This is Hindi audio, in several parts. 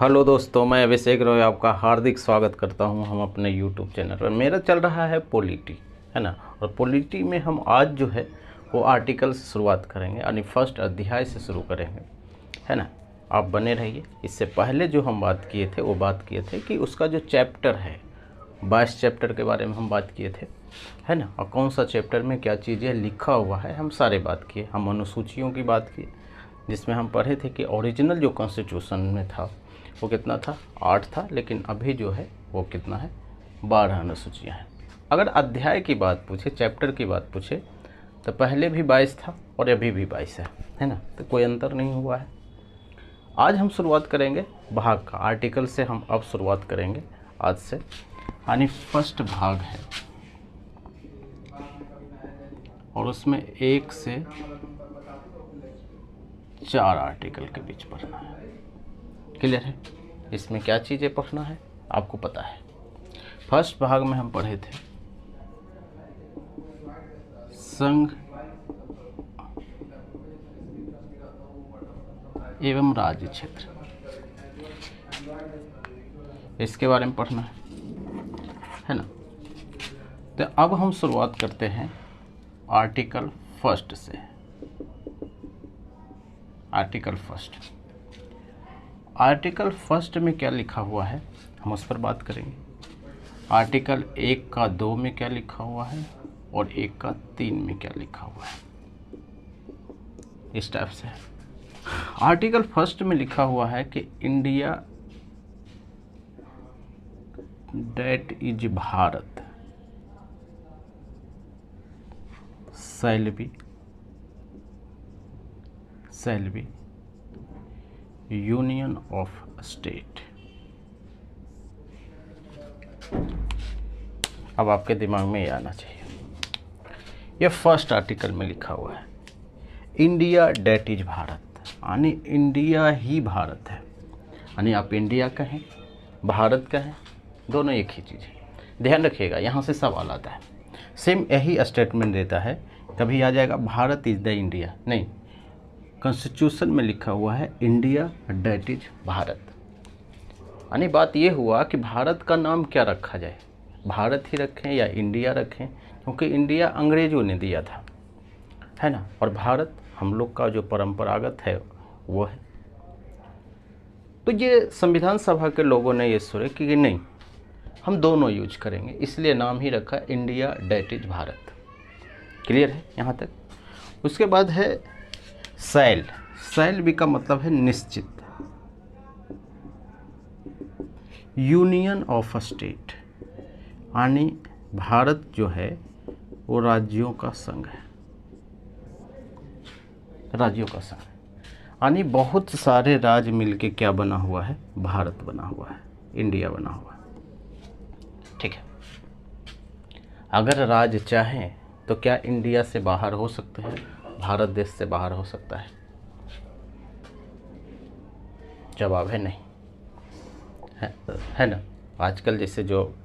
हेलो दोस्तों, मैं अभिषेक रॉय आपका हार्दिक स्वागत करता हूं हम अपने यूट्यूब चैनल पर। मेरा चल रहा है पॉलिटी, है ना। और पॉलिटी में हम आज जो है वो आर्टिकल से शुरुआत करेंगे, यानी फर्स्ट अध्याय से शुरू करेंगे, है ना। आप बने रहिए। इससे पहले जो हम बात किए थे वो बात किए थे कि उसका जो चैप्टर है 22 चैप्टर के बारे में हम बात किए थे, है ना। और कौन सा चैप्टर में क्या चीज़ें लिखा हुआ है हम सारे बात किए। हम अनुसूचियों की बात की, जिसमें हम पढ़े थे कि ओरिजिनल जो कॉन्स्टिट्यूशन में था वो कितना था, 8 था, लेकिन अभी जो है वो कितना है, 12 अनुसूचियाँ हैं। अगर अध्याय की बात पूछे, चैप्टर की बात पूछे, तो पहले भी 22 था और अभी भी 22 है ना। तो कोई अंतर नहीं हुआ है। आज हम शुरुआत करेंगे भाग का, आर्टिकल से हम अब शुरुआत करेंगे आज से, यानी फर्स्ट भाग है और उसमें 1 से 4 आर्टिकल के बीच पढ़ना है। क्लियर है? इसमें क्या चीज़ें पढ़ना है आपको पता है। फर्स्ट भाग में हम पढ़े थे संघ एवं राज्य क्षेत्र, इसके बारे में पढ़ना है ना। तो अब हम शुरुआत करते हैं आर्टिकल फर्स्ट से। आर्टिकल फर्स्ट में क्या लिखा हुआ है हम उस पर बात करेंगे। आर्टिकल 1 का 2 में क्या लिखा हुआ है और 1 का 3 में क्या लिखा हुआ है, इस टाइप से है। आर्टिकल फर्स्ट में लिखा हुआ है कि India that is Bharat shall be union of state. अब आपके दिमाग में ये आना चाहिए, ये फर्स्ट आर्टिकल में लिखा हुआ है इंडिया डेट इज भारत, यानी इंडिया ही भारत है। यानी आप इंडिया कहें भारत कहें, दोनों एक ही चीज़ है। ध्यान रखिएगा, यहाँ से सवाल आता है, सेम यही स्टेटमेंट देता है। कभी आ जाएगा भारत इज द इंडिया, नहीं, कॉन्स्टिट्यूशन में लिखा हुआ है इंडिया डेट इज भारत। यानी बात ये हुआ कि भारत का नाम क्या रखा जाए, भारत ही रखें या इंडिया रखें, क्योंकि इंडिया अंग्रेजों ने दिया था, है ना। और भारत हम लोग का जो परंपरागत है वो है। तो ये संविधान सभा के लोगों ने ये सोचे कि नहीं, हम दोनों यूज करेंगे, इसलिए नाम ही रखा India that is Bharat. Clear है यहाँ तक? उसके बाद है शैल बी का मतलब है निश्चित, यूनियन ऑफ स्टेट, यानी भारत जो है वो राज्यों का संघ है, राज्यों का संघ, यानी बहुत सारे राज्य मिलके क्या बना हुआ है, भारत बना हुआ है, इंडिया बना हुआ है। ठीक है। अगर राज्य चाहें तो क्या इंडिया से बाहर हो सकते हैं, भारत देश से बाहर हो सकता है? जवाब है नहीं, है ना। आजकल जैसे जो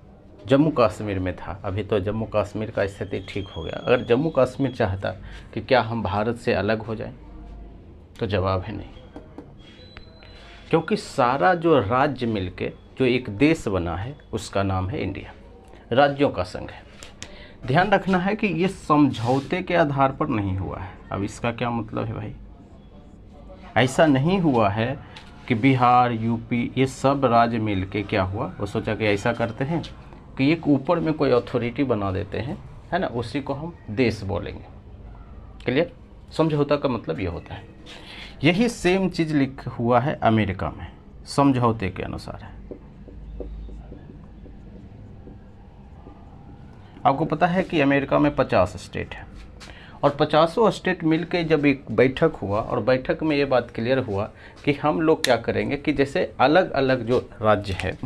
जम्मू कश्मीर में था, अभी तो जम्मू कश्मीर का स्थिति ठीक हो गया। अगर जम्मू कश्मीर चाहता कि क्या हम भारत से अलग हो जाएं, तो जवाब है नहीं, क्योंकि सारा जो राज्य मिलके जो एक देश बना है उसका नाम है इंडिया, राज्यों का संघ है। ध्यान रखना है कि ये समझौते के आधार पर नहीं हुआ है। अब इसका क्या मतलब है भाई, ऐसा नहीं हुआ है कि बिहार यूपी ये सब राज्य मिलके क्या हुआ, वो सोचा कि ऐसा करते हैं कि एक ऊपर में कोई अथॉरिटी बना देते हैं, है ना, उसी को हम देश बोलेंगे। क्लियर? समझौता का मतलब ये होता है। यही सेम चीज़ लिखा हुआ है अमेरिका में, समझौते के अनुसार है। आपको पता है कि अमेरिका में 50 स्टेट है और 50 स्टेट मिलके जब एक बैठक हुआ और बैठक में ये बात क्लियर हुआ कि हम लोग क्या करेंगे कि जैसे अलग अलग जो राज्य है,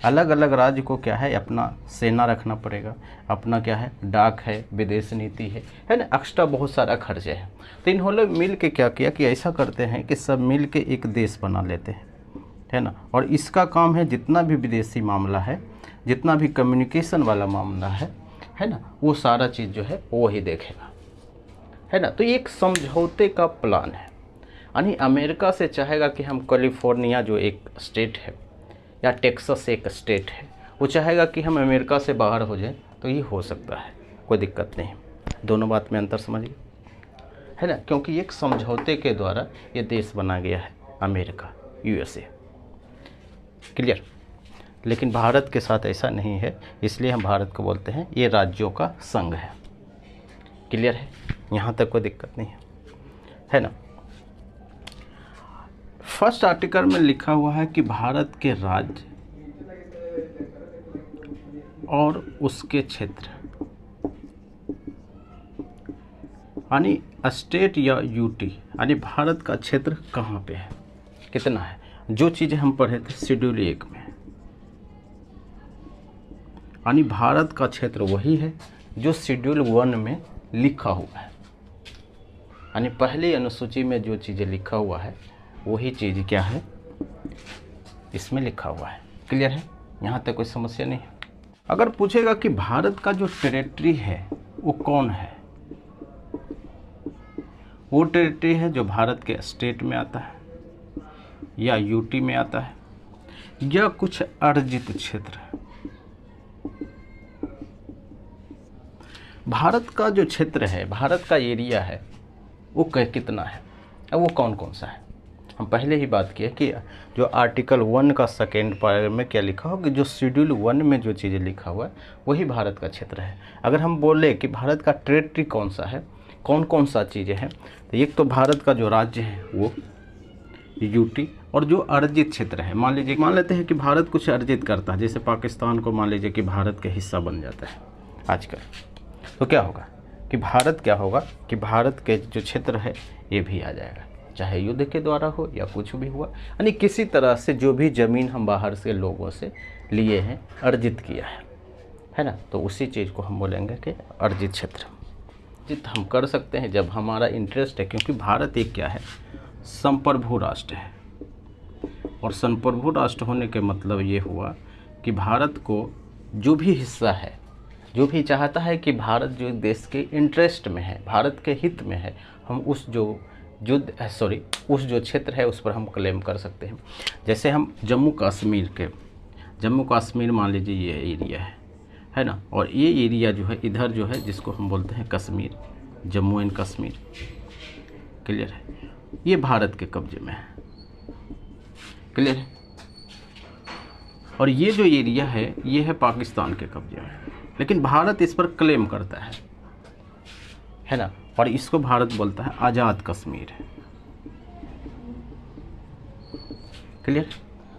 अलग अलग राज्य को क्या है, अपना सेना रखना पड़ेगा, अपना क्या है, डाक है, विदेश नीति है ना, एक्स्ट्रा बहुत सारा खर्चे हैं। तो इन्होंने मिल के क्या किया कि ऐसा करते हैं कि सब मिल के एक देश बना लेते हैं, है ना। और इसका काम है जितना भी विदेशी मामला है, जितना भी कम्युनिकेशन वाला मामला है ना, वो सारा चीज़ जो है वो ही देखेगा, है ना। तो ये एक समझौते का प्लान है। यानी अमेरिका से चाहेगा कि हम कैलिफोर्निया जो एक स्टेट है, या टेक्सास एक स्टेट है, वो चाहेगा कि हम अमेरिका से बाहर हो जाएं तो ये हो सकता है, कोई दिक्कत नहीं। दोनों बात में अंतर समझिए, है ना, क्योंकि एक समझौते के द्वारा ये देश बना गया है अमेरिका, यूएसए। क्लियर। लेकिन भारत के साथ ऐसा नहीं है, इसलिए हम भारत को बोलते हैं ये राज्यों का संघ है। क्लियर है, यहाँ तक कोई दिक्कत नहीं है ना। फर्स्ट आर्टिकल में लिखा हुआ है कि भारत के राज्य और उसके क्षेत्र, यानी स्टेट या यूटी, यानी भारत का क्षेत्र कहाँ पे है, कितना है, जो चीज़ें हम पढ़े थे शेड्यूल 1 में, यानी भारत का क्षेत्र वही है जो शेड्यूल 1 में लिखा हुआ है, यानी पहली अनुसूची में जो चीज़ें लिखा हुआ है वही चीज़ क्या है इसमें लिखा हुआ है। क्लियर है, यहाँ तक कोई समस्या नहीं है। अगर पूछेगा कि भारत का जो टेरिटरी है वो कौन है, वो टेरिटरी है जो भारत के स्टेट में आता है या यूटी में आता है या कुछ अर्जित क्षेत्र है। भारत का जो क्षेत्र है, भारत का एरिया है, वो कितना है, अब वो कौन कौन सा है। हम पहले ही बात किए कि जो आर्टिकल 1 का सेकेंड पैरा में क्या लिखा हो कि जो शेड्यूल 1 में जो चीज़ें लिखा हुआ है वही भारत का क्षेत्र है। अगर हम बोले कि भारत का टेरिटरी कौन सा है, कौन कौन सा चीज़ें हैं, तो एक तो भारत का जो राज्य है वो यूटी, और जो अर्जित क्षेत्र है, मान लेते हैं कि भारत कुछ अर्जित करता है, जैसे पाकिस्तान को मान लीजिए कि भारत का हिस्सा बन जाता है आजकल, तो क्या होगा कि भारत के जो क्षेत्र है ये भी आ जाएगा, चाहे युद्ध के द्वारा हो या कुछ भी हुआ, यानी किसी तरह से जो भी ज़मीन हम बाहर से लोगों से लिए हैं, अर्जित किया है ना, तो उसी चीज़ को हम बोलेंगे कि अर्जित क्षेत्र। अर्जित हम कर सकते हैं जब हमारा इंटरेस्ट है, क्योंकि भारत एक क्या है, संप्रभु राष्ट्र है, और संप्रभु राष्ट्र होने के मतलब ये हुआ कि भारत को जो भी हिस्सा है, जो भी चाहता है कि भारत जो देश के इंटरेस्ट में है, भारत के हित में है, हम उस जो क्षेत्र है उस पर हम क्लेम कर सकते हैं। जैसे हम जम्मू कश्मीर मान लीजिए ये एरिया है ना, और ये एरिया जो है इधर जो है जिसको हम बोलते हैं कश्मीर, जम्मू एंड कश्मीर। क्लियर है, ये भारत के कब्जे में है। क्लियर है, और ये जो एरिया है ये है पाकिस्तान के कब्जे में, लेकिन भारत इस पर क्लेम करता है ना, और इसको भारत बोलता है आज़ाद कश्मीर। क्लियर।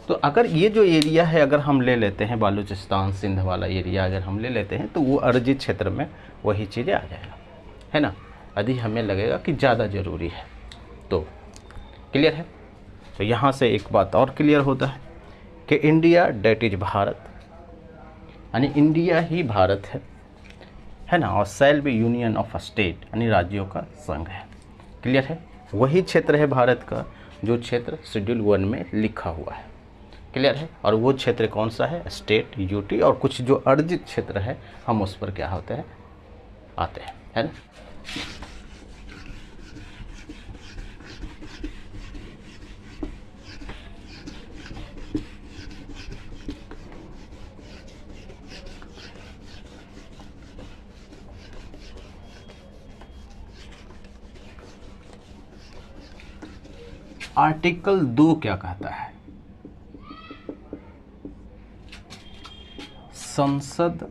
तो अगर ये जो एरिया है अगर हम ले लेते हैं, बालूचिस्तान सिंध वाला एरिया अगर हम ले लेते हैं, तो वो अर्जित क्षेत्र में वही चीज़ें आ जाएगा, है ना, यदि हमें लगेगा कि ज़्यादा ज़रूरी है तो। क्लियर है, तो यहाँ से एक बात और क्लियर होता है कि इंडिया डेट इज भारत, यानी इंडिया ही भारत है ना, और shall be union of state, यानी राज्यों का संघ है। क्लियर है, वही क्षेत्र है भारत का जो क्षेत्र शेड्यूल 1 में लिखा हुआ है। क्लियर है, और वो क्षेत्र कौन सा है, स्टेट, यूटी, और कुछ जो अर्जित क्षेत्र है हम उस पर क्या होते हैं, आते हैं, है ना। आर्टिकल 2 क्या कहता है, संसद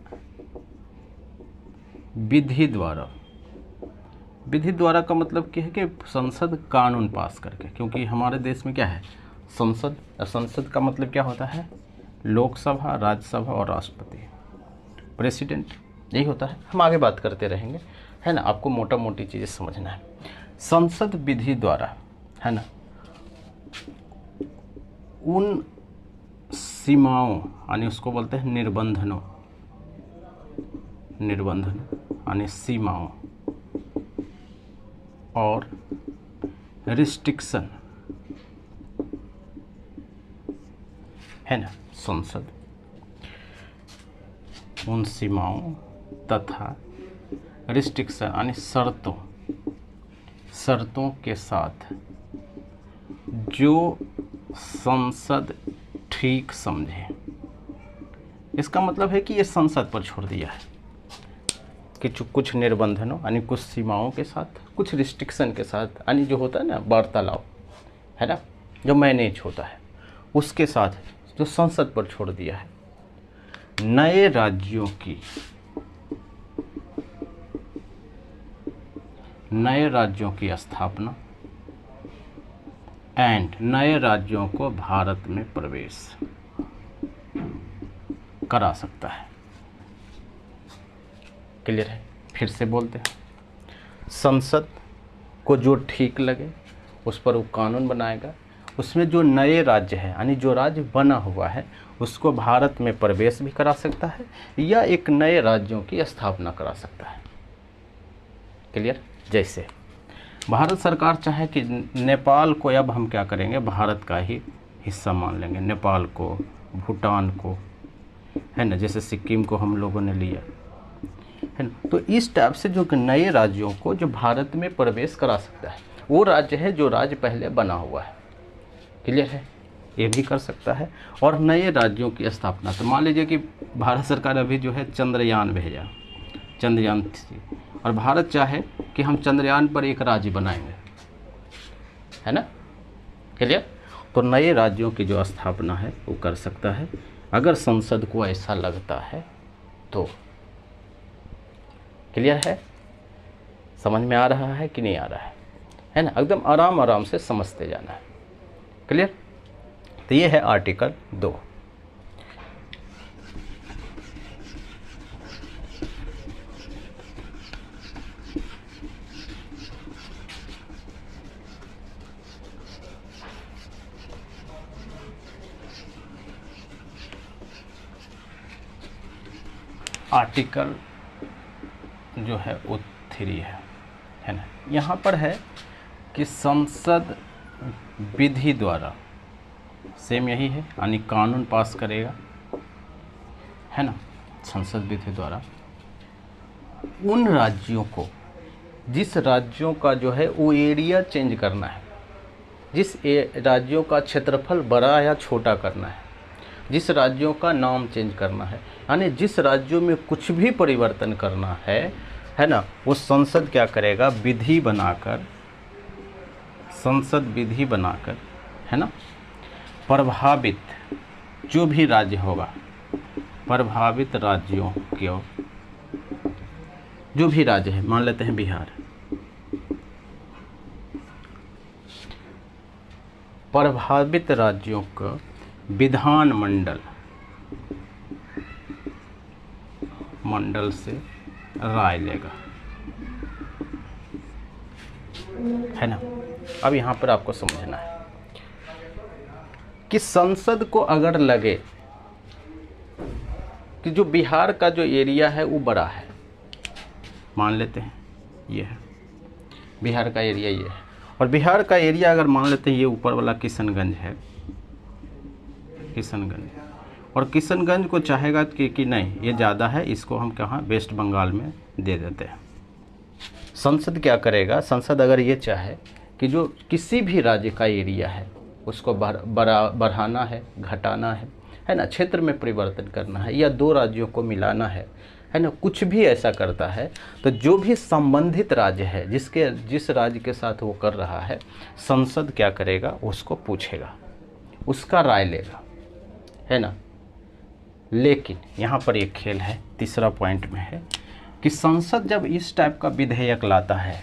विधि द्वारा का मतलब क्या है कि संसद कानून पास करके, क्योंकि हमारे देश में क्या है संसद का मतलब क्या होता है, लोकसभा, राज्यसभा और राष्ट्रपति, प्रेसिडेंट, यही होता है। हम आगे बात करते रहेंगे, है ना, आपको मोटा मोटी चीज़ें समझना है। संसद विधि द्वारा, है ना, उन सीमाओं, यानी उसको बोलते हैं निर्बंधन, यानी सीमाओं और रिस्ट्रिक्शन, है ना, संसद उन सीमाओं तथा रिस्ट्रिक्शन यानी शर्तों के साथ जो संसद ठीक समझे। इसका मतलब है कि ये संसद पर छोड़ दिया है कि कुछ निर्बंधनों यानी कुछ सीमाओं के साथ, कुछ रिस्ट्रिक्शन के साथ, यानी जो होता है ना वार्तालाप, है ना, जो मैनेज होता है उसके साथ जो संसद पर छोड़ दिया है। नए राज्यों की स्थापना एंड नए राज्यों को भारत में प्रवेश करा सकता है। क्लियर है? फिर से बोलते हैं, संसद को जो ठीक लगे उस पर वो कानून बनाएगा, उसमें जो नए राज्य है यानी जो राज्य बना हुआ है उसको भारत में प्रवेश भी करा सकता है या एक नए राज्यों की स्थापना करा सकता है। क्लियर? जैसे भारत सरकार चाहे कि नेपाल को, अब हम क्या करेंगे, भारत का ही हिस्सा मान लेंगे, नेपाल को, भूटान को, है ना, जैसे सिक्किम को हम लोगों ने लिया, है ना। तो इस टाइप से जो नए राज्यों को जो भारत में प्रवेश करा सकता है वो राज्य है जो राज्य पहले बना हुआ है। क्लियर है? ये भी कर सकता है। और नए राज्यों की स्थापना, तो मान लीजिए कि भारत सरकार अभी जो है चंद्रयान भेजा, चंद्रयान 3, और भारत चाहे कि हम चंद्रयान पर एक राज्य बनाएंगे, है ना। क्लियर? तो नए राज्यों की जो स्थापना है वो कर सकता है अगर संसद को ऐसा लगता है तो। क्लियर है? समझ में आ रहा है कि नहीं आ रहा है ना? एकदम आराम आराम से समझते जाना है। क्लियर? तो ये है आर्टिकल 2। आर्टिकल जो है वो 3 है ना। यहाँ पर है कि संसद विधि द्वारा, सेम यही है, यानी कानून पास करेगा, है ना, संसद विधि द्वारा उन राज्यों को, जिस राज्यों का जो है वो एरिया चेंज करना है, जिस राज्यों का क्षेत्रफल बड़ा या छोटा करना है, जिस राज्यों का नाम चेंज करना है, यानी जिस राज्यों में कुछ भी परिवर्तन करना है ना, वो संसद क्या करेगा, विधि बनाकर, संसद विधि बनाकर, है ना, प्रभावित जो भी राज्य होगा, प्रभावित राज्यों के, जो भी राज्य है, मान लेते हैं बिहार, प्रभावित राज्यों का विधान मंडल से राय लेगा, है ना। अब यहाँ पर आपको समझना है कि संसद को अगर लगे कि जो बिहार का जो एरिया है वो बड़ा है, मान लेते हैं ये है बिहार का एरिया, ये है, और बिहार का एरिया अगर मान लेते हैं ये ऊपर वाला किशनगंज है, किशनगंज, और किशनगंज को चाहेगा कि नहीं ये ज़्यादा है, इसको हम कहाँ वेस्ट बंगाल में दे देते हैं। संसद क्या करेगा, संसद अगर ये चाहे कि जो किसी भी राज्य का एरिया है उसको बढ़ाना है, घटाना है ना, क्षेत्र में परिवर्तन करना है, या 2 राज्यों को मिलाना है ना, कुछ भी ऐसा करता है, तो जो भी संबंधित राज्य है जिस राज्य के साथ वो कर रहा है, संसद क्या करेगा, उसको पूछेगा, उसका राय लेगा, है ना। लेकिन यहाँ पर एक खेल है, तीसरा पॉइंट में है कि संसद जब इस टाइप का विधेयक लाता है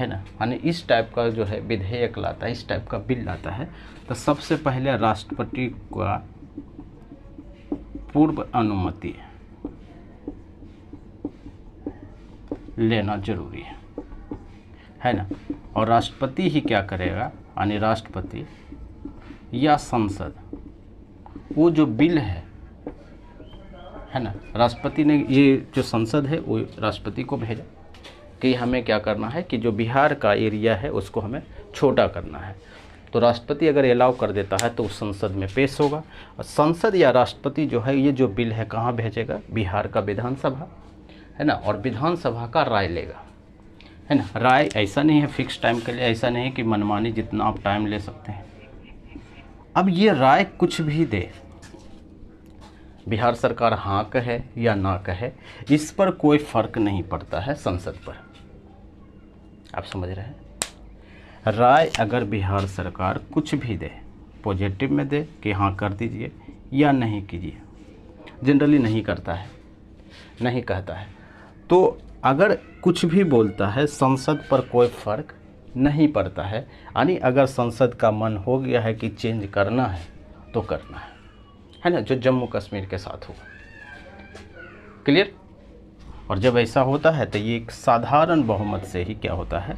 ना, यानी इस टाइप का जो है विधेयक लाता है, इस टाइप का बिल लाता है, तो सबसे पहले राष्ट्रपति का पूर्व अनुमति लेना जरूरी है ना। और राष्ट्रपति ही क्या करेगा, यानी राष्ट्रपति या संसद वो जो बिल है ना, राष्ट्रपति ने, ये जो संसद है वो राष्ट्रपति को भेजा कि हमें क्या करना है कि जो बिहार का एरिया है उसको हमें छोटा करना है, तो राष्ट्रपति अगर अलाउ कर देता है तो उस संसद में पेश होगा, और संसद या राष्ट्रपति जो है ये जो बिल है कहाँ भेजेगा, बिहार का विधानसभा, है ना, और विधानसभा का राय लेगा, है ना। राय ऐसा नहीं है फिक्स टाइम के लिए, ऐसा नहीं है कि मनमानी जितना आप टाइम ले सकते हैं, अब ये राय कुछ भी दे, बिहार सरकार हाँ कहे या ना कहे, इस पर कोई फर्क नहीं पड़ता है संसद पर। आप समझ रहे हैं? राय अगर बिहार सरकार कुछ भी दे, पॉजिटिव में दे कि हाँ कर दीजिए या नहीं कीजिए, जनरली नहीं करता है, नहीं कहता है, तो अगर कुछ भी बोलता है संसद पर कोई फर्क नहीं पड़ता है। यानी अगर संसद का मन हो गया है कि चेंज करना है तो करना है ना, जो जम्मू कश्मीर के साथ हुआ। क्लियर? और जब ऐसा होता है तो ये एक साधारण बहुमत से ही क्या होता है,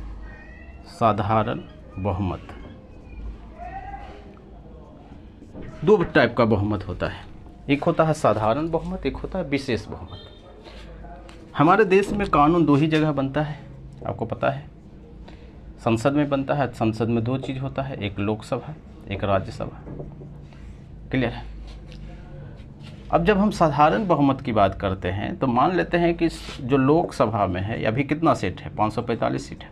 साधारण बहुमत। दो टाइप का बहुमत होता है, एक होता है साधारण बहुमत, एक होता है विशेष बहुमत। हमारे देश में कानून दो ही जगह बनता है, आपको पता है, संसद में बनता है। संसद में दो चीज़ होता है, एक लोकसभा, एक राज्यसभा। क्लियर है? अब जब हम साधारण बहुमत की बात करते हैं तो मान लेते हैं कि जो लोकसभा में है अभी कितना सीट है, 545 सीट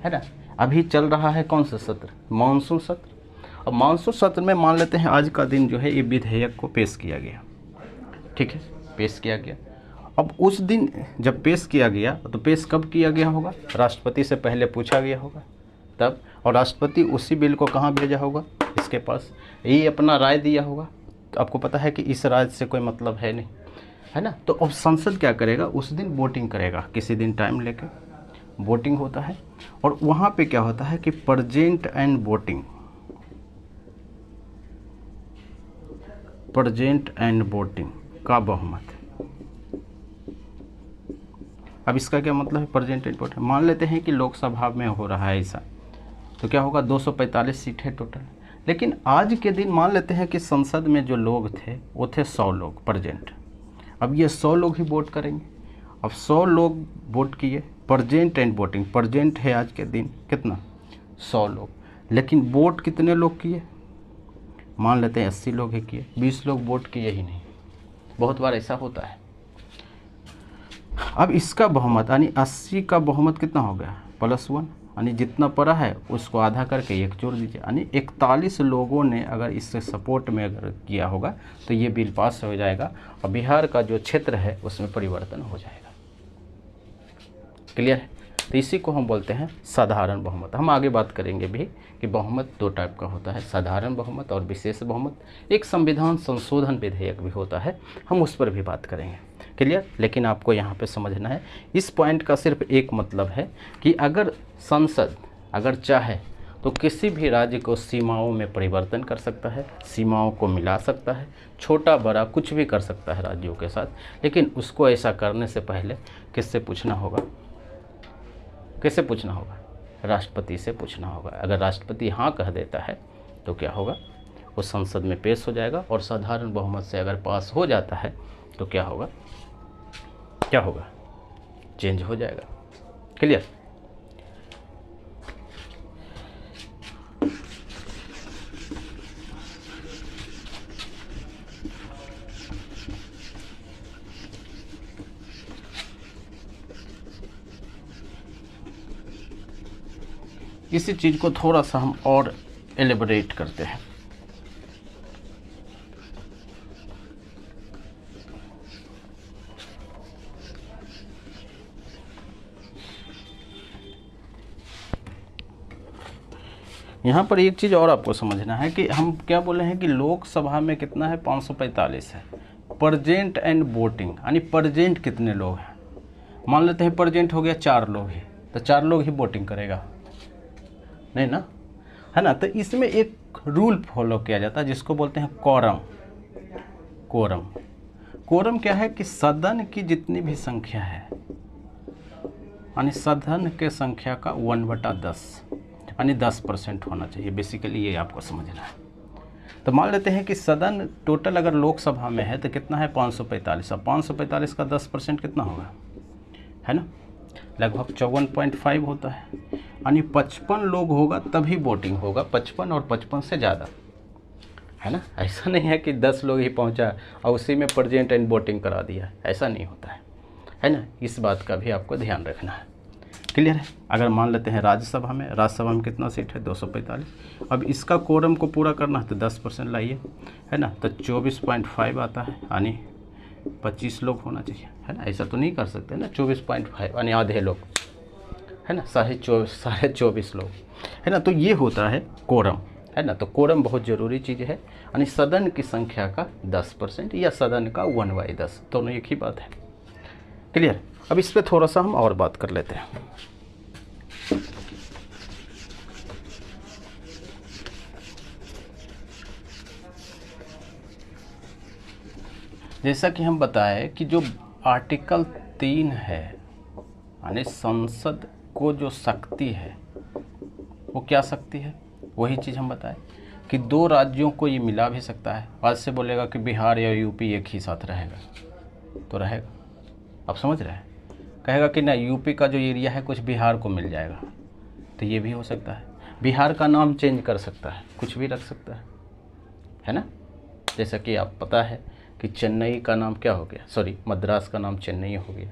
है ना। अभी चल रहा है कौन सा सत्र, मानसून सत्र। और मानसून सत्र में मान लेते हैं आज का दिन जो है ये विधेयक को पेश किया गया, ठीक है, पेश किया गया। अब उस दिन जब पेश किया गया तो पेश कब किया गया होगा, राष्ट्रपति से पहले पूछा गया होगा तब, और राष्ट्रपति उसी बिल को कहाँ भेजा होगा, इसके पास, ये अपना राय दिया होगा। तो आपको पता है कि इस राय से कोई मतलब है नहीं, है ना। तो अब संसद क्या करेगा, उस दिन वोटिंग करेगा, किसी दिन टाइम लेके वोटिंग होता है। और वहाँ पे क्या होता है कि present and voting, present and voting का बहुमत। अब इसका क्या मतलब है, प्रेजेंट एंड वोटिंग। मान लेते हैं कि लोकसभा में हो रहा है ऐसा, तो क्या होगा, 245 सीट है टोटल। लेकिन आज के दिन मान लेते हैं कि संसद में जो लोग थे वो थे 100 लोग प्रेजेंट। अब ये 100 लोग ही वोट करेंगे। अब 100 लोग वोट किए, प्रेजेंट एंड वोटिंग, प्रेजेंट है आज के दिन कितना, 100 लोग, लेकिन वोट कितने लोग किए, मान लेते हैं 80 लोग ही किए, 20 लोग वोट किए ही नहीं। बहुत बार ऐसा होता है। अब इसका बहुमत यानी 80 का बहुमत कितना हो गया, +1, यानी जितना पड़ा है उसको आधा करके एक जोड़ दीजिए, यानी 41 लोगों ने अगर इससे सपोर्ट में अगर किया होगा तो ये बिल पास हो जाएगा और बिहार का जो क्षेत्र है उसमें परिवर्तन हो जाएगा। क्लियर है? तो इसी को हम बोलते हैं साधारण बहुमत। हम आगे बात करेंगे भी कि बहुमत दो टाइप का होता है, साधारण बहुमत और विशेष बहुमत। एक संविधान संशोधन विधेयक भी होता है, हम उस पर भी बात करेंगे। क्लियर? लेकिन आपको यहाँ पे समझना है, इस पॉइंट का सिर्फ एक मतलब है कि अगर संसद अगर चाहे तो किसी भी राज्य को सीमाओं में परिवर्तन कर सकता है, सीमाओं को मिला सकता है, छोटा बड़ा कुछ भी कर सकता है राज्यों के साथ। लेकिन उसको ऐसा करने से पहले किससे पूछना होगा, किससे पूछना होगा, राष्ट्रपति से पूछना होगा। अगर राष्ट्रपति हाँ कह देता है तो क्या होगा, वो संसद में पेश हो जाएगा और साधारण बहुमत से अगर पास हो जाता है तो क्या होगा, क्या होगा, चेंज हो जाएगा। क्लियर? इसी चीज़ को थोड़ा सा हम और एलिबरेट करते हैं। यहाँ पर एक चीज़ और आपको समझना है कि हम क्या बोले हैं कि लोकसभा में कितना है, 545 है। प्रेजेंट एंड वोटिंग यानी प्रेजेंट कितने लोग हैं, मान लेते हैं प्रेजेंट हो गया 4 लोग ही, तो 4 लोग ही वोटिंग करेगा नहीं ना, है ना। तो इसमें एक रूल फॉलो किया जाता है जिसको बोलते हैं कोरम। कोरम, कोरम क्या है कि सदन की जितनी भी संख्या है यानी सदन के संख्या का 1/10 यानी 10% होना चाहिए। बेसिकली ये आपको समझना है। तो मान लेते हैं कि सदन टोटल अगर लोकसभा में है तो कितना है, 545। अब 545 का 10% कितना होगा, है ना, लगभग 54.5 होता है। यानी 55 लोग होगा तभी वोटिंग होगा, 55 और 55 से ज़्यादा, है ना। ऐसा नहीं है कि 10 लोग ही पहुंचा और उसी में प्रेजेंट एंड वोटिंग करा दिया, ऐसा नहीं होता है ना। इस बात का भी आपको ध्यान रखना है। क्लियर है। अगर मान लेते हैं राज्यसभा में कितना सीट है 245। अब इसका कोरम को पूरा करना है तो 10% लाइए, है ना, तो 24.5 आता है, यानी 25 लोग होना चाहिए, है ना। ऐसा तो नहीं कर सकते ना, 24.5 यानी आधे लोग, है ना, 24.5 लोग, है ना। तो ये होता है कोरम, है ना। तो कोरम बहुत ज़रूरी चीज़ है, यानी सदन की संख्या का 10% या सदन का 1/10, दोनों एक ही बात है। क्लियर। अब इस पर थोड़ा सा हम और बात कर लेते हैं। जैसा कि हम बताएं कि जो आर्टिकल 3 है, यानी संसद को जो शक्ति है वो क्या शक्ति है, वही चीज़ हम बताएं कि 2 राज्यों को ये मिला भी सकता है। आज से बोलेगा कि बिहार या यूपी एक ही साथ रहेगा तो रहेगा, आप समझ रहे हैं। कहेगा कि ना यूपी का जो एरिया है कुछ बिहार को मिल जाएगा, तो ये भी हो सकता है। बिहार का नाम चेंज कर सकता है, कुछ भी रख सकता है ना। जैसा कि आप पता है कि चेन्नई का नाम क्या हो गया, सॉरी मद्रास का नाम चेन्नई हो गया,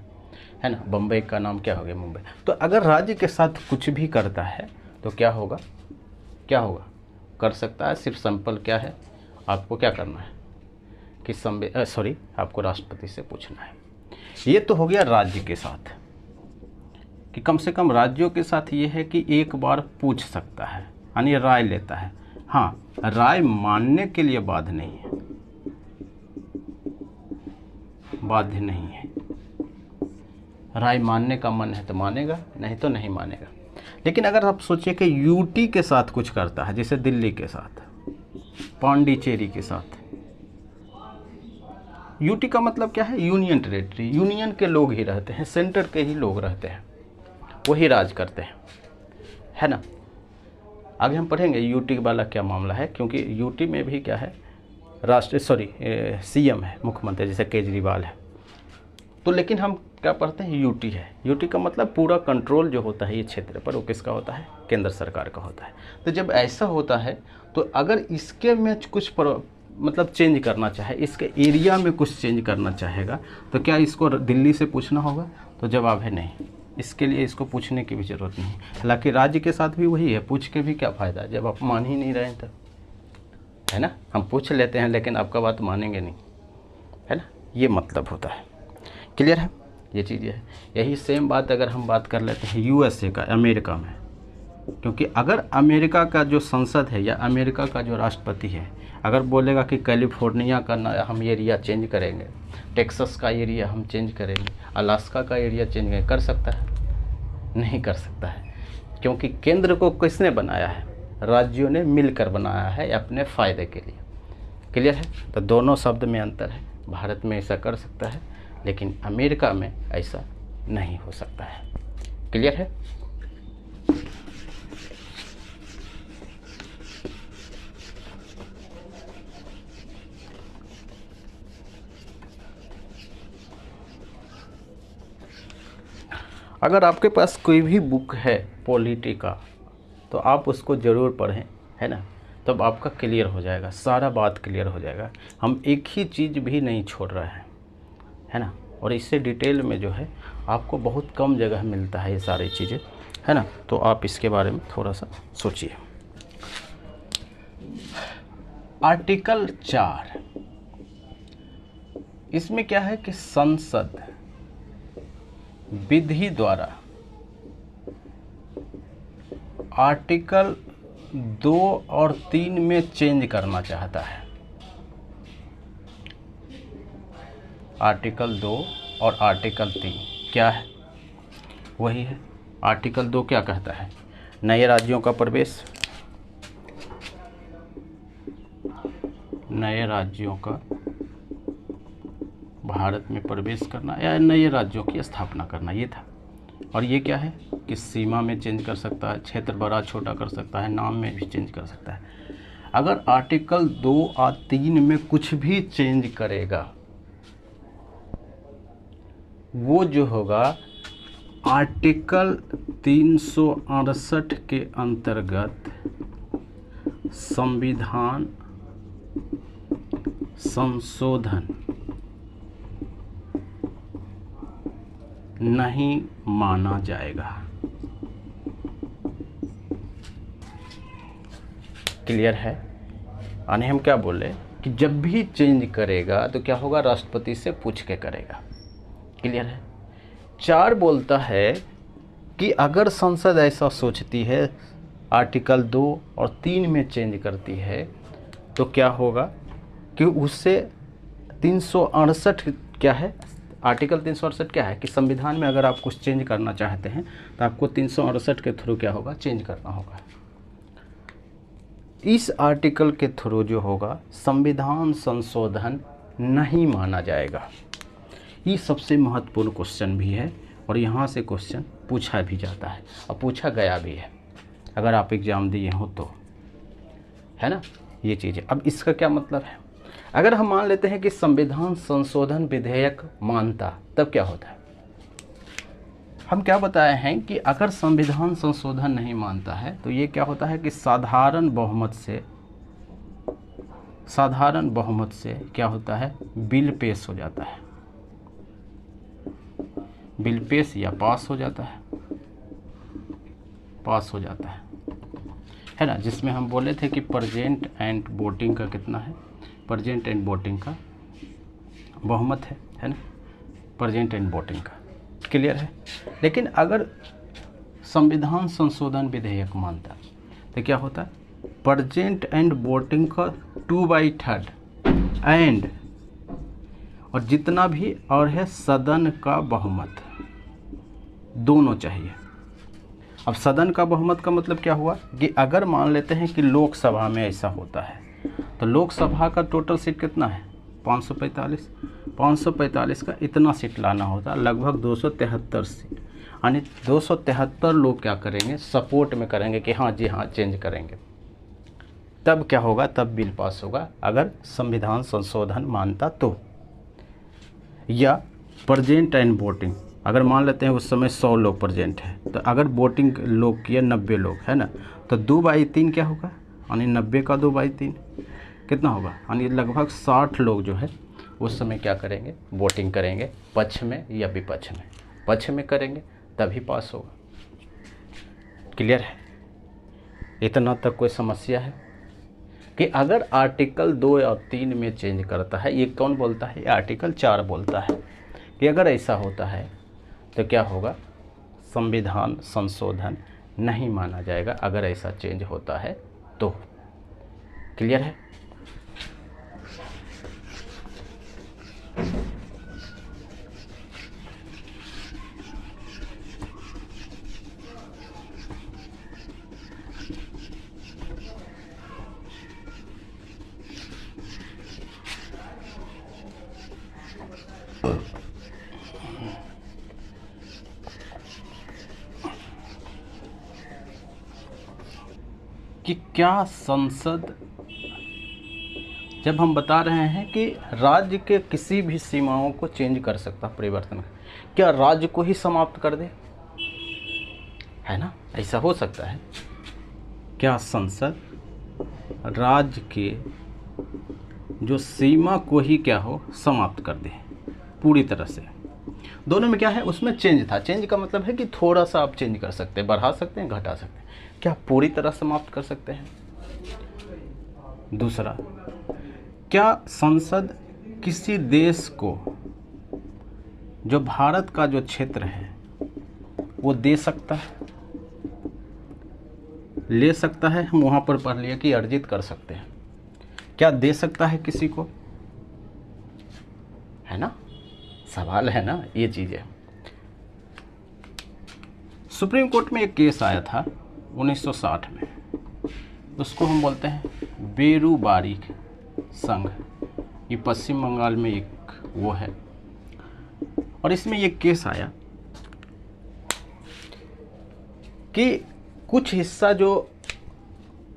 है ना। बम्बई का नाम क्या हो गया, मुंबई। तो अगर राज्य के साथ कुछ भी करता है तो क्या होगा कर सकता है। सिर्फ सिंपल क्या है, आपको क्या करना है कि आपको राष्ट्रपति से पूछना है। ये तो हो गया राज्य के साथ, कि कम से कम राज्यों के साथ ये है कि एक बार पूछ सकता है, यानी राय लेता है। हाँ, राय मानने के लिए बाध्य नहीं है, राय मानने का मन है तो मानेगा, नहीं तो नहीं मानेगा। लेकिन अगर आप सोचिए कि यूटी के साथ कुछ करता है, जैसे दिल्ली के साथ, पांडिचेरी के साथ, यूटी का मतलब क्या है, यूनियन टेरेटरी, यूनियन के लोग ही रहते हैं, सेंटर के ही लोग रहते हैं, वही राज करते हैं, है ना। आगे हम पढ़ेंगे यूटी वाला क्या मामला है, क्योंकि यूटी में भी क्या है, सीएम है, मुख्यमंत्री, जैसे केजरीवाल है। तो लेकिन हम क्या पढ़ते हैं, यूटी है। यूटी का मतलब पूरा कंट्रोल जो होता है ये क्षेत्र पर, वो किसका होता है, केंद्र सरकार का होता है। तो जब ऐसा होता है तो अगर इसके में कुछ मतलब चेंज करना चाहे, इसके एरिया में कुछ चेंज करना चाहेगा, तो क्या इसको दिल्ली से पूछना होगा, तो जवाब है नहीं। इसके लिए इसको पूछने की भी ज़रूरत नहीं। हालांकि राज्य के साथ भी वही है, पूछ के भी क्या फ़ायदा जब आप मान ही नहीं रहे, तो है ना। हम पूछ लेते हैं लेकिन आपका बात मानेंगे नहीं, है ना, ये मतलब होता है। क्लियर है, ये चीज़ है। यही सेम बात अगर हम बात कर लेते हैं यूएसए का, अमेरिका में, क्योंकि अगर अमेरिका का जो संसद है या अमेरिका का जो राष्ट्रपति है अगर बोलेगा कि कैलिफोर्निया का हम एरिया चेंज करेंगे, टेक्सास का एरिया हम चेंज करेंगे, अलास्का का एरिया चेंज कर सकता है, नहीं कर सकता है, क्योंकि केंद्र को किसने बनाया है, राज्यों ने मिलकर बनाया है अपने फ़ायदे के लिए। क्लियर है। तो दोनों शब्द में अंतर है, भारत में ऐसा कर सकता है लेकिन अमेरिका में ऐसा नहीं हो सकता है। क्लियर है। अगर आपके पास कोई भी बुक है पॉलिटी का तो आप उसको ज़रूर पढ़ें, है ना, तब आपका क्लियर हो जाएगा, सारा बात क्लियर हो जाएगा। हम एक ही चीज़ भी नहीं छोड़ रहे हैं, है ना, और इससे डिटेल में जो है आपको बहुत कम जगह मिलता है ये सारी चीज़ें, है ना। तो आप इसके बारे में थोड़ा सा सोचिए। आर्टिकल 4, इसमें क्या है कि संसद विधि द्वारा आर्टिकल 2 और 3 में चेंज करना चाहता है। आर्टिकल 2 और आर्टिकल 3 क्या है, वही है। आर्टिकल 2 क्या कहता है, नए राज्यों का प्रवेश, नए राज्यों का भारत में प्रवेश करना या नए राज्यों की स्थापना करना, ये था। और ये क्या है कि सीमा में चेंज कर सकता है, क्षेत्र बड़ा छोटा कर सकता है, नाम में भी चेंज कर सकता है। अगर आर्टिकल 2 और 3 में कुछ भी चेंज करेगा, वो जो होगा आर्टिकल 368 के अंतर्गत संविधान संशोधन नहीं माना जाएगा। क्लियर है। यानी हम क्या बोले कि जब भी चेंज करेगा तो क्या होगा, राष्ट्रपति से पूछ के करेगा। क्लियर है। 4 बोलता है कि अगर संसद ऐसा सोचती है, आर्टिकल 2 और 3 में चेंज करती है, तो क्या होगा कि उससे 368 क्या है, आर्टिकल 368 क्या है कि संविधान में अगर आप कुछ चेंज करना चाहते हैं तो आपको 368 के थ्रू क्या होगा, चेंज करना होगा। इस आर्टिकल के थ्रू जो होगा संविधान संशोधन नहीं माना जाएगा। ये सबसे महत्वपूर्ण क्वेश्चन भी है और यहाँ से क्वेश्चन पूछा भी जाता है और पूछा गया भी है, अगर आप एग्ज़ाम दिए हो तो, है ना, ये चीज़ें। अब इसका क्या मतलब है, अगर हम मान लेते हैं कि संविधान संशोधन विधेयक मानता, तब क्या होता है। हम क्या बताए हैं कि अगर संविधान संशोधन नहीं मानता है तो ये क्या होता है कि साधारण बहुमत से क्या होता है, बिल पेश हो जाता है, बिल पेश या पास हो जाता है ना, जिसमें हम बोले थे कि प्रेजेंट एंड वोटिंग का कितना है, प्रेजेंट एंड वोटिंग का बहुमत है ना, प्रेजेंट एंड वोटिंग का। क्लियर है। लेकिन अगर संविधान संशोधन विधेयक मानता तो क्या होता है, प्रेजेंट एंड वोटिंग का 2/3 एंड और जितना भी और है सदन का बहुमत, दोनों चाहिए। अब सदन का बहुमत का मतलब क्या हुआ कि अगर मान लेते हैं कि लोकसभा में ऐसा होता है तो लोकसभा का टोटल सीट कितना है, 545 का इतना सीट लाना होता, लगभग 273 सीट। यानी 273 लोग क्या करेंगे, सपोर्ट में करेंगे कि हाँ जी हाँ चेंज करेंगे, तब क्या होगा, तब बिल पास होगा, अगर संविधान संशोधन मानता तो। या प्रेजेंट एंड वोटिंग, अगर मान लेते हैं उस समय 100 लोग प्रेजेंट है, तो अगर वोटिंग लोग किए 90 लोग, है ना, तो 2/3 क्या होगा, यानी 90 का 2/3 कितना होगा, यानी लगभग 60 लोग जो है उस समय क्या करेंगे, वोटिंग करेंगे, पक्ष में या विपक्ष में। पक्ष में करेंगे तभी पास होगा। क्लियर है। इतना तक कोई समस्या है कि अगर आर्टिकल 2 और 3 में चेंज करता है, ये कौन बोलता है, आर्टिकल 4 बोलता है कि अगर ऐसा होता है तो क्या होगा, संविधान संशोधन नहीं माना जाएगा अगर ऐसा चेंज होता है तो। क्लियर है। कि क्या संसद, जब हम बता रहे हैं कि राज्य के किसी भी सीमाओं को चेंज कर सकता, परिवर्तन, क्या राज्य को ही समाप्त कर दे, है ना, ऐसा हो सकता है। क्या संसद राज्य के जो सीमा को ही क्या हो, समाप्त कर दे पूरी तरह से। दोनों में क्या है, उसमें चेंज था। चेंज का मतलब है कि थोड़ा सा आप चेंज कर सकते हैं, बढ़ा सकते हैं, घटा सकते हैं। क्या पूरी तरह समाप्त कर सकते हैं। दूसरा, क्या संसद किसी देश को जो भारत का जो क्षेत्र है वो दे सकता है, ले सकता है, हम वहाँ पर पढ़ लिया कि अर्जित कर सकते हैं। क्या दे सकता है किसी को, है ना, सवाल है ना, ये चीज़ें। सुप्रीम कोर्ट में एक केस आया था 1960 में, उसको हम बोलते हैं बेरूबारी संघ। ये पश्चिम बंगाल में एक वो है, और इसमें ये केस आया कि कुछ हिस्सा जो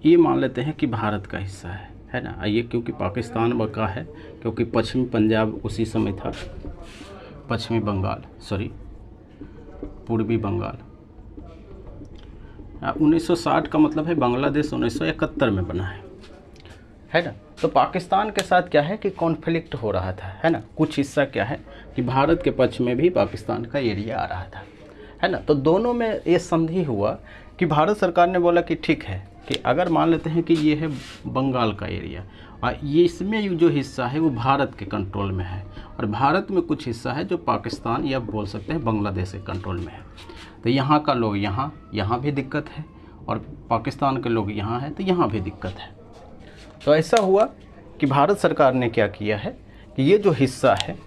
ये मान लेते हैं कि भारत का हिस्सा है ना, ये क्योंकि पाकिस्तान का है, क्योंकि पश्चिमी पंजाब उसी समय था, पश्चिमी बंगाल, सॉरी पूर्वी बंगाल। 1960 का मतलब है बांग्लादेश 1971 में बना है ना। तो पाकिस्तान के साथ क्या है कि कॉन्फ्लिक्ट हो रहा था, है ना। कुछ हिस्सा क्या है कि भारत के पक्ष में भी पाकिस्तान का एरिया आ रहा था, है ना। तो दोनों में ये संधि हुआ कि भारत सरकार ने बोला कि ठीक है, कि अगर मान लेते हैं कि ये है बंगाल का एरिया और ये इसमें जो हिस्सा है वो भारत के कंट्रोल में है, और भारत में कुछ हिस्सा है जो पाकिस्तान या बोल सकते हैं बांग्लादेश के कंट्रोल में है, तो यहाँ का लोग यहाँ भी दिक्कत है और पाकिस्तान के लोग यहाँ हैं तो यहाँ भी दिक्कत है। तो ऐसा हुआ कि भारत सरकार ने क्या किया है कि ये जो हिस्सा है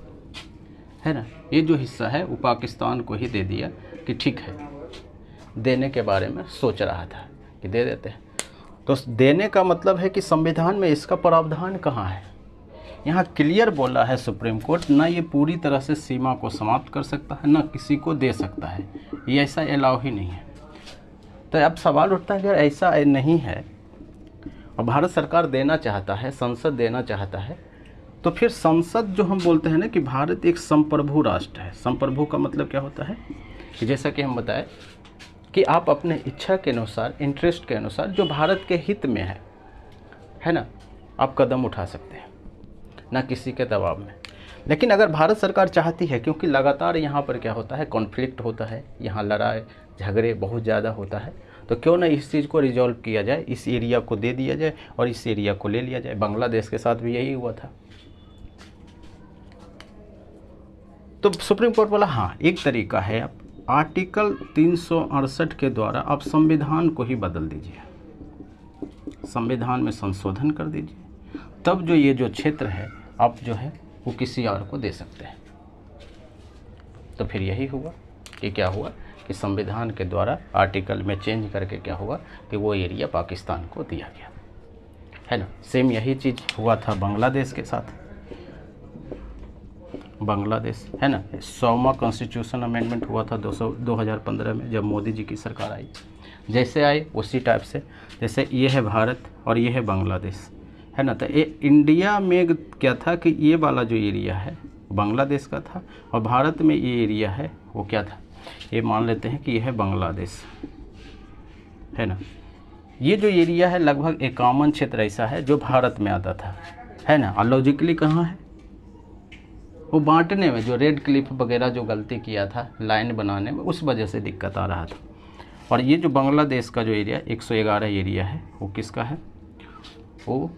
ना, ये जो हिस्सा है वो पाकिस्तान को ही दे दिया कि ठीक है, देने के बारे में सोच रहा था कि दे देते हैं। तो देने का मतलब है कि संविधान में इसका प्रावधान कहाँ है? यहाँ क्लियर बोला है सुप्रीम कोर्ट, ना ये पूरी तरह से सीमा को समाप्त कर सकता है ना किसी को दे सकता है, ये ऐसा अलाउ ही नहीं है। तो अब सवाल उठता है कि अगर ऐसा नहीं है और भारत सरकार देना चाहता है, संसद देना चाहता है, तो फिर संसद जो हम बोलते हैं ना कि भारत एक संप्रभु राष्ट्र है। संप्रभु का मतलब क्या होता है कि जैसा कि हम बताएं कि आप अपने इच्छा के अनुसार, इंटरेस्ट के अनुसार जो भारत के हित में है ना, आप कदम उठा सकते हैं, ना किसी के दबाव में। लेकिन अगर भारत सरकार चाहती है, क्योंकि लगातार यहाँ पर क्या होता है, कॉन्फ्लिक्ट होता है, यहाँ लड़ाई झगड़े बहुत ज़्यादा होता है, तो क्यों ना इस चीज़ को रिजॉल्व किया जाए, इस एरिया को दे दिया जाए और इस एरिया को ले लिया जाए। बांग्लादेश के साथ भी यही हुआ था। तो सुप्रीम कोर्ट बोला हाँ, एक तरीका है, आप आर्टिकल 368 के द्वारा आप संविधान को ही बदल दीजिए, संविधान में संशोधन कर दीजिए, तब जो ये जो क्षेत्र है आप जो है वो किसी और को दे सकते हैं। तो फिर यही हुआ कि क्या हुआ कि संविधान के द्वारा आर्टिकल में चेंज करके क्या हुआ कि वो एरिया पाकिस्तान को दिया गया, है ना। सेम यही चीज़ हुआ था बांग्लादेश के साथ। बांग्लादेश है ना, 100वां कॉन्स्टिट्यूशन अमेंडमेंट हुआ था 2015 में, जब मोदी जी की सरकार आई। जैसे आई उसी टाइप से, जैसे ये है भारत और ये है बांग्लादेश, है ना। तो ये इंडिया में क्या था कि ये वाला जो एरिया है बांग्लादेश का था, और भारत में ये एरिया है वो क्या था, ये मान लेते हैं कि ये है बांग्लादेश, है ना। ये जो एरिया है लगभग 51 क्षेत्र ऐसा है जो भारत में आता था, है ना। और लॉजिकली कहाँ है, वो बांटने में जो रेड क्लिफ वगैरह जो गलती किया था लाइन बनाने में, उस वजह से दिक्कत आ रहा था। और ये जो बांग्लादेश का जो एरिया 111 एरिया है वो किसका है, वो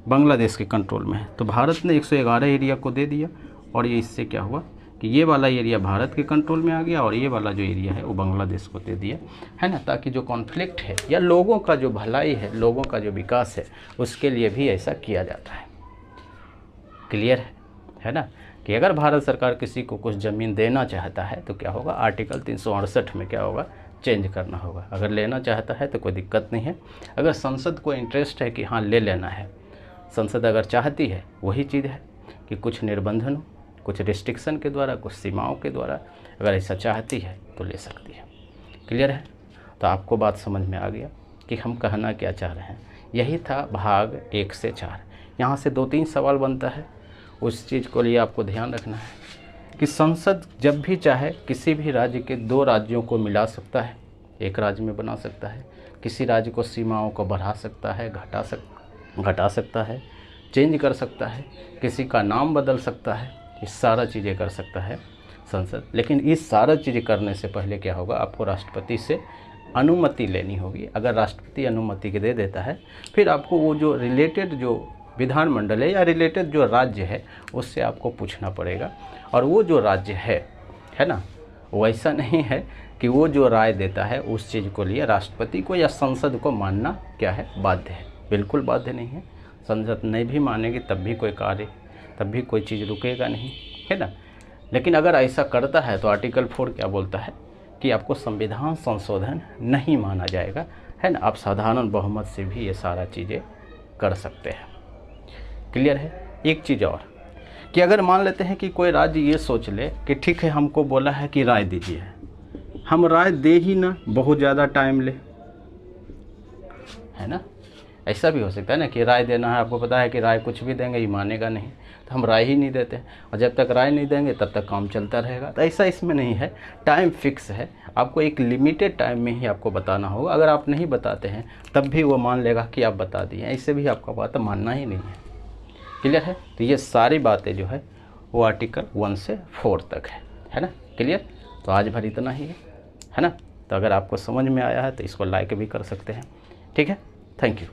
बांग्लादेश के कंट्रोल में है। तो भारत ने 111 एरिया को दे दिया, और ये इससे क्या हुआ कि ये वाला एरिया भारत के कंट्रोल में आ गया और ये वाला जो एरिया है वो बांग्लादेश को दे दिया, है ना। ताकि जो कॉन्फ्लिक्ट है या लोगों का जो भलाई है, लोगों का जो विकास है, उसके लिए भी ऐसा किया जाता है। क्लियर है ना, कि अगर भारत सरकार किसी को कुछ ज़मीन देना चाहता है तो क्या होगा, आर्टिकल 368 में क्या होगा, चेंज करना होगा। अगर लेना चाहता है तो कोई दिक्कत नहीं है। अगर संसद को इंटरेस्ट है कि हाँ ले लेना है, संसद अगर चाहती है, वही चीज़ है कि कुछ निर्बंधन, कुछ रिस्ट्रिक्शन के द्वारा, कुछ सीमाओं के द्वारा अगर ऐसा चाहती है तो ले सकती है। क्लियर है। तो आपको बात समझ में आ गया कि हम कहना क्या चाह रहे हैं। यही था भाग 1 से 4। यहाँ से 2-3 सवाल बनता है, उस चीज़ को लिए आपको ध्यान रखना है कि संसद जब भी चाहे किसी भी राज्य के 2 राज्यों को मिला सकता है, एक राज्य में बना सकता है, किसी राज्य को सीमाओं को बढ़ा सकता है, घटा सकता है, चेंज कर सकता है, किसी का नाम बदल सकता है, ये सारा चीज़ें कर सकता है संसद। लेकिन इस सारा चीज़ें करने से पहले क्या होगा, आपको राष्ट्रपति से अनुमति लेनी होगी। अगर राष्ट्रपति अनुमति के दे देता है, फिर आपको वो जो रिलेटेड जो विधानमंडल है या रिलेटेड जो राज्य है उससे आपको पूछना पड़ेगा। और वो जो राज्य है ना, वैसा नहीं है कि वो जो राय देता है उस चीज़ को लिए राष्ट्रपति को या संसद को मानना क्या है, बाध्य है। बिल्कुल बाध्य नहीं है। संसद नहीं भी मानेगी तब भी कोई कार्य, तब भी कोई चीज़ रुकेगा नहीं, है ना। लेकिन अगर ऐसा करता है तो आर्टिकल 4 क्या बोलता है कि आपको संविधान संशोधन नहीं माना जाएगा, है ना। आप साधारण बहुमत से भी ये सारा चीज़ें कर सकते हैं। क्लियर है। एक चीज़ और कि अगर मान लेते हैं कि कोई राज्य ये सोच ले कि ठीक है, हमको बोला है कि राय दीजिए, हम राय दे ही ना, बहुत ज़्यादा टाइम ले, है ना। ऐसा भी हो सकता है ना कि राय देना है, आपको पता है कि राय कुछ भी देंगे ये मानेगा नहीं, तो हम राय ही नहीं देते, और जब तक राय नहीं देंगे तब तक काम चलता रहेगा। तो ऐसा इसमें नहीं है, टाइम फिक्स है। आपको एक लिमिटेड टाइम में ही आपको बताना होगा। अगर आप नहीं बताते हैं तब भी वो मान लेगा कि आप बता दिए, ऐसे भी आपका बात मानना ही नहीं है। क्लियर है। तो ये सारी बातें जो है वो आर्टिकल 1 से 4 तक है ना। क्लियर। तो आज भर इतना ही है ना। तो अगर आपको समझ में आया है तो इसको लाइक भी कर सकते हैं, ठीक है। Thank you.